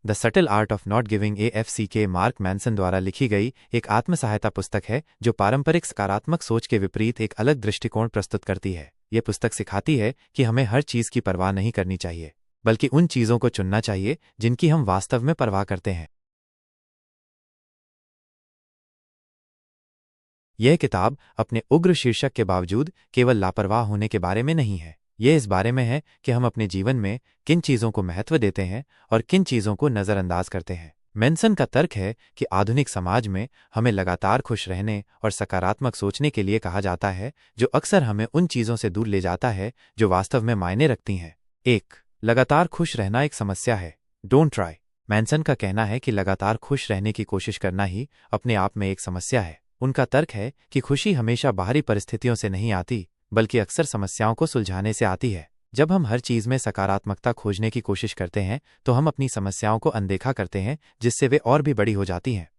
The subtle art of not giving AFCK mark Manson द्वारा लिखी गई एक आत्म सहायता पुस्तक है जो पारंपरिक सकारात्मक सोच के विपरीत एक अलग दृष्टिकोण प्रस्तुत करती है। यह पुस्तक सिखाती है कि हमें हर चीज़ की परवाह नहीं करनी चाहिए, बल्कि उन चीज़ों को चुनना चाहिए जिनकी हम वास्तव में परवाह करते हैं। यह किताब अपने उग्र शीर्षक के बावजूद केवल लापरवाह होने के बारे में नहीं है। यह इस बारे में है कि हम अपने जीवन में किन चीज़ों को महत्व देते हैं और किन चीज़ों को नज़रअंदाज करते हैं। मैनसन का तर्क है कि आधुनिक समाज में हमें लगातार खुश रहने और सकारात्मक सोचने के लिए कहा जाता है, जो अक्सर हमें उन चीज़ों से दूर ले जाता है जो वास्तव में मायने रखती हैं। लगातार खुश रहना एक समस्या है। Don't try. मैनसन का कहना है कि लगातार खुश रहने की कोशिश करना ही अपने आप में एक समस्या है। उनका तर्क है कि खुशी हमेशा बाहरी परिस्थितियों से नहीं आती, बल्कि अक्सर समस्याओं को सुलझाने से आती है। जब हम हर चीज़ में सकारात्मकता खोजने की कोशिश करते हैं तो हम अपनी समस्याओं को अनदेखा करते हैं, जिससे वे और भी बड़ी हो जाती हैं।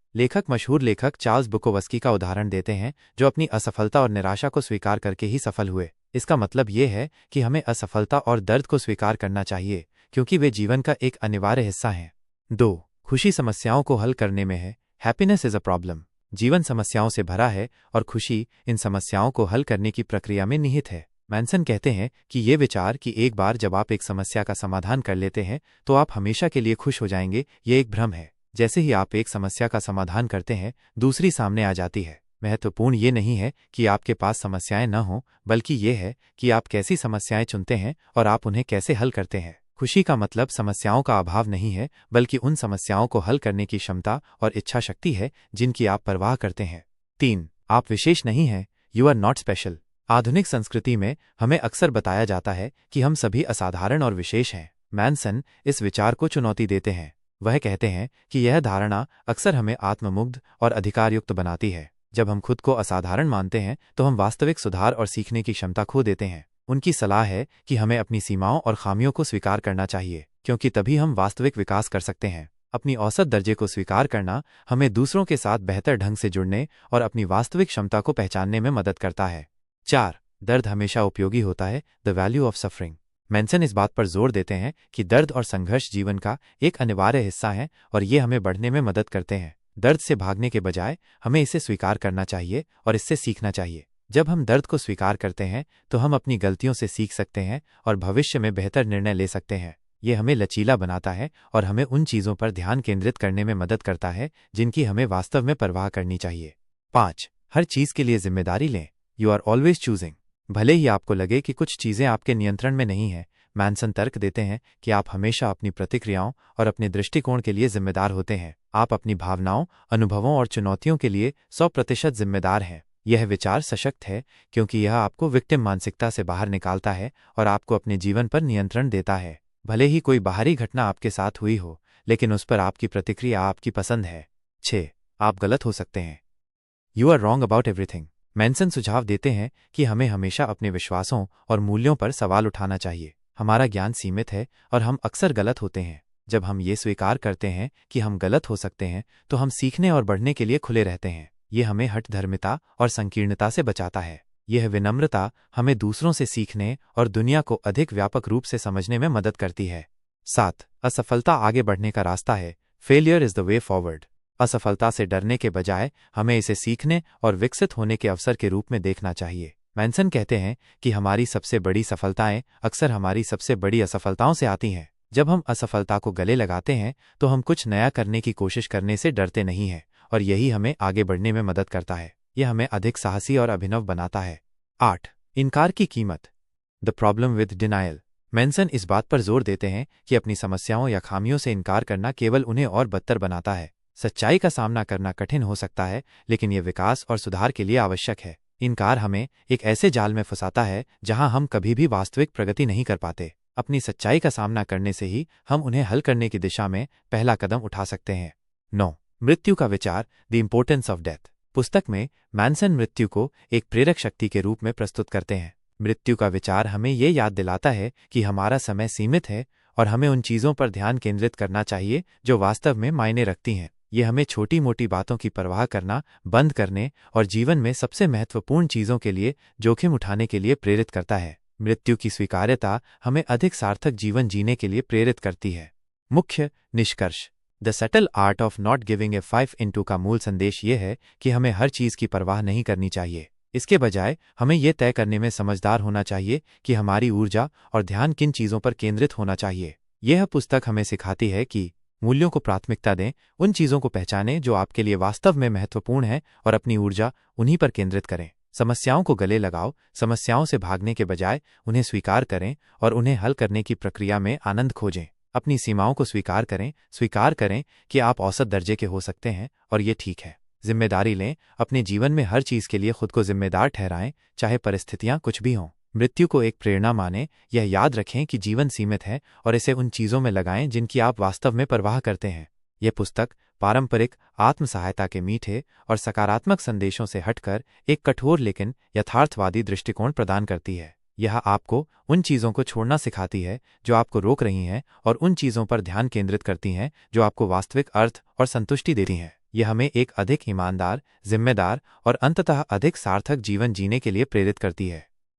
मशहूर लेखक चार्ल्स बुकोवस्की का उदाहरण देते हैं, जो अपनी असफलता और निराशा को स्वीकार करके ही सफल हुए। इसका मतलब ये है कि हमें असफलता और दर्द को स्वीकार करना चाहिए, क्योंकि वे जीवन का एक अनिवार्य हिस्सा हैं। 2. खुशी समस्याओं को हल करने में है। Happiness is a problem. जीवन समस्याओं से भरा है और खुशी इन समस्याओं को हल करने की प्रक्रिया में निहित है। मैनसन कहते हैं कि ये विचार कि एक बार जब आप एक समस्या का समाधान कर लेते हैं तो आप हमेशा के लिए खुश हो जाएंगे, ये एक भ्रम है। जैसे ही आप एक समस्या का समाधान करते हैं, दूसरी सामने आ जाती है। महत्वपूर्ण ये नहीं है कि आपके पास समस्याएं न हों, बल्कि ये है कि आप कैसी समस्याएं चुनते हैं और आप उन्हें कैसे हल करते हैं। खुशी का मतलब समस्याओं का अभाव नहीं है, बल्कि उन समस्याओं को हल करने की क्षमता और इच्छा शक्ति है जिनकी आप परवाह करते हैं। 3. आप विशेष नहीं हैं। You are not special. आधुनिक संस्कृति में हमें अक्सर बताया जाता है कि हम सभी असाधारण और विशेष हैं। मैनसन इस विचार को चुनौती देते हैं। वह कहते हैं कि यह धारणा अक्सर हमें आत्ममुग्ध और अधिकारयुक्त बनाती है। जब हम खुद को असाधारण मानते हैं तो हम वास्तविक सुधार और सीखने की क्षमता खो देते हैं। उनकी सलाह है कि हमें अपनी सीमाओं और खामियों को स्वीकार करना चाहिए, क्योंकि तभी हम वास्तविक विकास कर सकते हैं। अपनी औसत दर्जे को स्वीकार करना हमें दूसरों के साथ बेहतर ढंग से जुड़ने और अपनी वास्तविक क्षमता को पहचानने में मदद करता है। 4. दर्द हमेशा उपयोगी होता है। The value of suffering. Manson इस बात पर जोर देते हैं कि दर्द और संघर्ष जीवन का एक अनिवार्य हिस्सा है और ये हमें बढ़ने में मदद करते हैं। दर्द से भागने के बजाय हमें इसे स्वीकार करना चाहिए और इससे सीखना चाहिए। जब हम दर्द को स्वीकार करते हैं तो हम अपनी गलतियों से सीख सकते हैं और भविष्य में बेहतर निर्णय ले सकते हैं। ये हमें लचीला बनाता है और हमें उन चीज़ों पर ध्यान केंद्रित करने में मदद करता है जिनकी हमें वास्तव में परवाह करनी चाहिए। 5. हर चीज़ के लिए जिम्मेदारी लें। You are always choosing. भले ही आपको लगे कि कुछ चीज़ें आपके नियंत्रण में नहीं हैं, मैनसन तर्क देते हैं कि आप हमेशा अपनी प्रतिक्रियाओं और अपने दृष्टिकोण के लिए जिम्मेदार होते हैं। आप अपनी भावनाओं, अनुभवों और चुनौतियों के लिए 100% जिम्मेदार हैं। यह विचार सशक्त है क्योंकि यह आपको विक्टिम मानसिकता से बाहर निकालता है और आपको अपने जीवन पर नियंत्रण देता है। भले ही कोई बाहरी घटना आपके साथ हुई हो, लेकिन उस पर आपकी प्रतिक्रिया आपकी पसंद है। 6. आप गलत हो सकते हैं। You are wrong about everything. Manson सुझाव देते हैं कि हमें हमेशा अपने विश्वासों और मूल्यों पर सवाल उठाना चाहिए। हमारा ज्ञान सीमित है और हम अक्सर गलत होते हैं। जब हम ये स्वीकार करते हैं कि हम गलत हो सकते हैं तो हम सीखने और बढ़ने के लिए खुले रहते हैं। ये हमें हठधर्मिता और संकीर्णता से बचाता है। यह विनम्रता हमें दूसरों से सीखने और दुनिया को अधिक व्यापक रूप से समझने में मदद करती है। 7. असफलता आगे बढ़ने का रास्ता है। Failure is the way forward. असफलता से डरने के बजाय हमें इसे सीखने और विकसित होने के अवसर के रूप में देखना चाहिए। मैनसन कहते हैं कि हमारी सबसे बड़ी सफलताएं अक्सर हमारी सबसे बड़ी असफलताओं से आती हैं। जब हम असफलता को गले लगाते हैं तो हम कुछ नया करने की कोशिश करने से डरते नहीं हैं, और यही हमें आगे बढ़ने में मदद करता है। यह हमें अधिक साहसी और अभिनव बनाता है। 8. इनकार की कीमत। The problem with denial. Manson इस बात पर जोर देते हैं कि अपनी समस्याओं या खामियों से इनकार करना केवल उन्हें और बदतर बनाता है। सच्चाई का सामना करना कठिन हो सकता है, लेकिन यह विकास और सुधार के लिए आवश्यक है। इनकार हमें एक ऐसे जाल में फंसाता है जहां हम कभी भी वास्तविक प्रगति नहीं कर पाते। अपनी सच्चाई का सामना करने से ही हम उन्हें हल करने की दिशा में पहला कदम उठा सकते हैं। 9. मृत्यु का विचार। The importance of death. पुस्तक में मैनसन मृत्यु को एक प्रेरक शक्ति के रूप में प्रस्तुत करते हैं। मृत्यु का विचार हमें ये याद दिलाता है कि हमारा समय सीमित है और हमें उन चीज़ों पर ध्यान केंद्रित करना चाहिए जो वास्तव में मायने रखती हैं। ये हमें छोटी मोटी बातों की परवाह करना बंद करने और जीवन में सबसे महत्वपूर्ण चीज़ों के लिए जोखिम उठाने के लिए प्रेरित करता है। मृत्यु की स्वीकार्यता हमें अधिक सार्थक जीवन जीने के लिए प्रेरित करती है। मुख्य निष्कर्ष। The subtle art of not giving a 5 का मूल संदेश ये है कि हमें हर चीज़ की परवाह नहीं करनी चाहिए। इसके बजाय हमें यह तय करने में समझदार होना चाहिए कि हमारी ऊर्जा और ध्यान किन चीज़ों पर केंद्रित होना चाहिए। यह पुस्तक हमें सिखाती है कि मूल्यों को प्राथमिकता दें, उन चीज़ों को पहचानें जो आपके लिए वास्तव में महत्वपूर्ण हैं और अपनी ऊर्जा उन्हीं पर केंद्रित करें। समस्याओं को गले लगाओ, समस्याओं से भागने के बजाय उन्हें स्वीकार करें और उन्हें हल करने की प्रक्रिया में आनंद खोजें। अपनी सीमाओं को स्वीकार करें कि आप औसत दर्जे के हो सकते हैं और ये ठीक है। जिम्मेदारी लें, अपने जीवन में हर चीज़ के लिए खुद को जिम्मेदार ठहराएं, चाहे परिस्थितियां कुछ भी हों। मृत्यु को एक प्रेरणा मानें, यह याद रखें कि जीवन सीमित है और इसे उन चीज़ों में लगाएं जिनकी आप वास्तव में परवाह करते हैं। यह पुस्तक पारंपरिक आत्म सहायता के मीठे और सकारात्मक संदेशों से हटकर एक कठोर लेकिन यथार्थवादी दृष्टिकोण प्रदान करती है। यह आपको उन चीज़ों को छोड़ना सिखाती है जो आपको रोक रही हैं और उन चीज़ों पर ध्यान केंद्रित करती हैं जो आपको वास्तविक अर्थ और संतुष्टि देती हैं। यह हमें एक अधिक ईमानदार, जिम्मेदार और अंततः अधिक सार्थक जीवन जीने के लिए प्रेरित करती है।